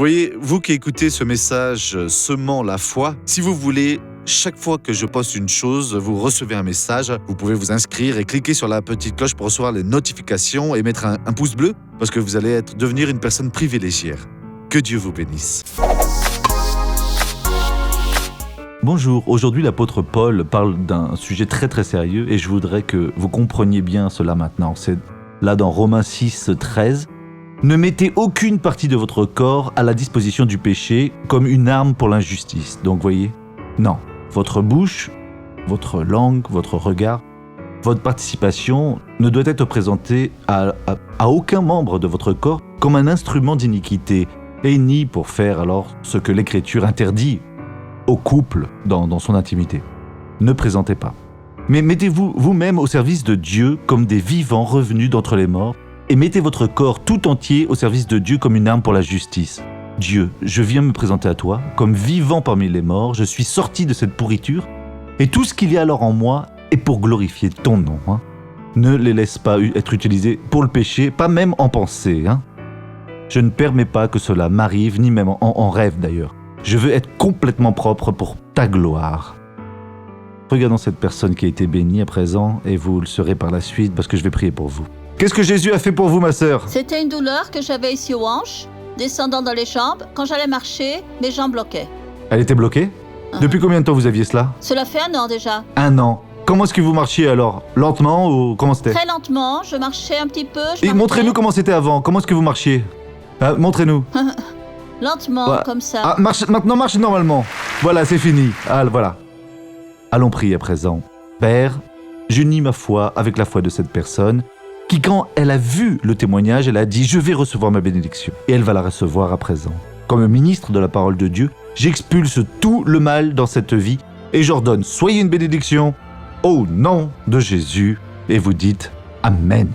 voyez, vous qui écoutez ce message semant la foi, si vous voulez, chaque fois que je poste une chose, vous recevez un message. Vous pouvez vous inscrire et cliquer sur la petite cloche pour recevoir les notifications et mettre un pouce bleu parce que vous allez devenir une personne privilégiée. Que Dieu vous bénisse. Bonjour, aujourd'hui l'apôtre Paul parle d'un sujet très très sérieux et je voudrais que vous compreniez bien cela maintenant. C'est là dans Romains 6, 13. Ne mettez aucune partie de votre corps à la disposition du péché comme une arme pour l'injustice. Donc voyez, non, votre bouche, votre langue, votre regard, votre participation ne doit être présentée à aucun membre de votre corps comme un instrument d'iniquité et ni pour faire alors ce que l'Écriture interdit au couple dans son intimité. Ne présentez pas. Mais mettez-vous vous-même au service de Dieu comme des vivants revenus d'entre les morts et mettez votre corps tout entier au service de Dieu comme une arme pour la justice. Dieu, je viens me présenter à toi comme vivant parmi les morts, je suis sorti de cette pourriture et tout ce qu'il y a alors en moi est pour glorifier ton nom. Ne les laisse pas être utilisés pour le péché, pas même en pensée. Je ne permets pas que cela m'arrive, ni même en rêve d'ailleurs. Je veux être complètement propre pour ta gloire. Regardons cette personne qui a été bénie à présent et vous le serez par la suite parce que je vais prier pour vous. Qu'est-ce que Jésus a fait pour vous, ma sœur ? C'était une douleur que j'avais ici aux hanches, descendant dans les jambes. Quand j'allais marcher, mes jambes bloquaient. Elle était bloquée ? Depuis combien de temps vous aviez cela ? Cela fait 1 an déjà. 1 an. Comment est-ce que vous marchiez alors ? Lentement ou comment c'était ? Très lentement, je marchais un petit peu. Et montrez-nous comment c'était avant. Comment est-ce que vous marchiez ? Montrez-nous. Lentement, comme ça. Ah, maintenant marchez normalement. Voilà, c'est fini. Ah, voilà. Allons prier à présent. Père, j'unis ma foi avec la foi de cette personne qui, quand elle a vu le témoignage, elle a dit « Je vais recevoir ma bénédiction ». Et elle va la recevoir à présent. Comme ministre de la parole de Dieu, j'expulse tout le mal dans cette vie et j'ordonne « Soyez une bénédiction au nom de Jésus ». Et vous dites « Amen ».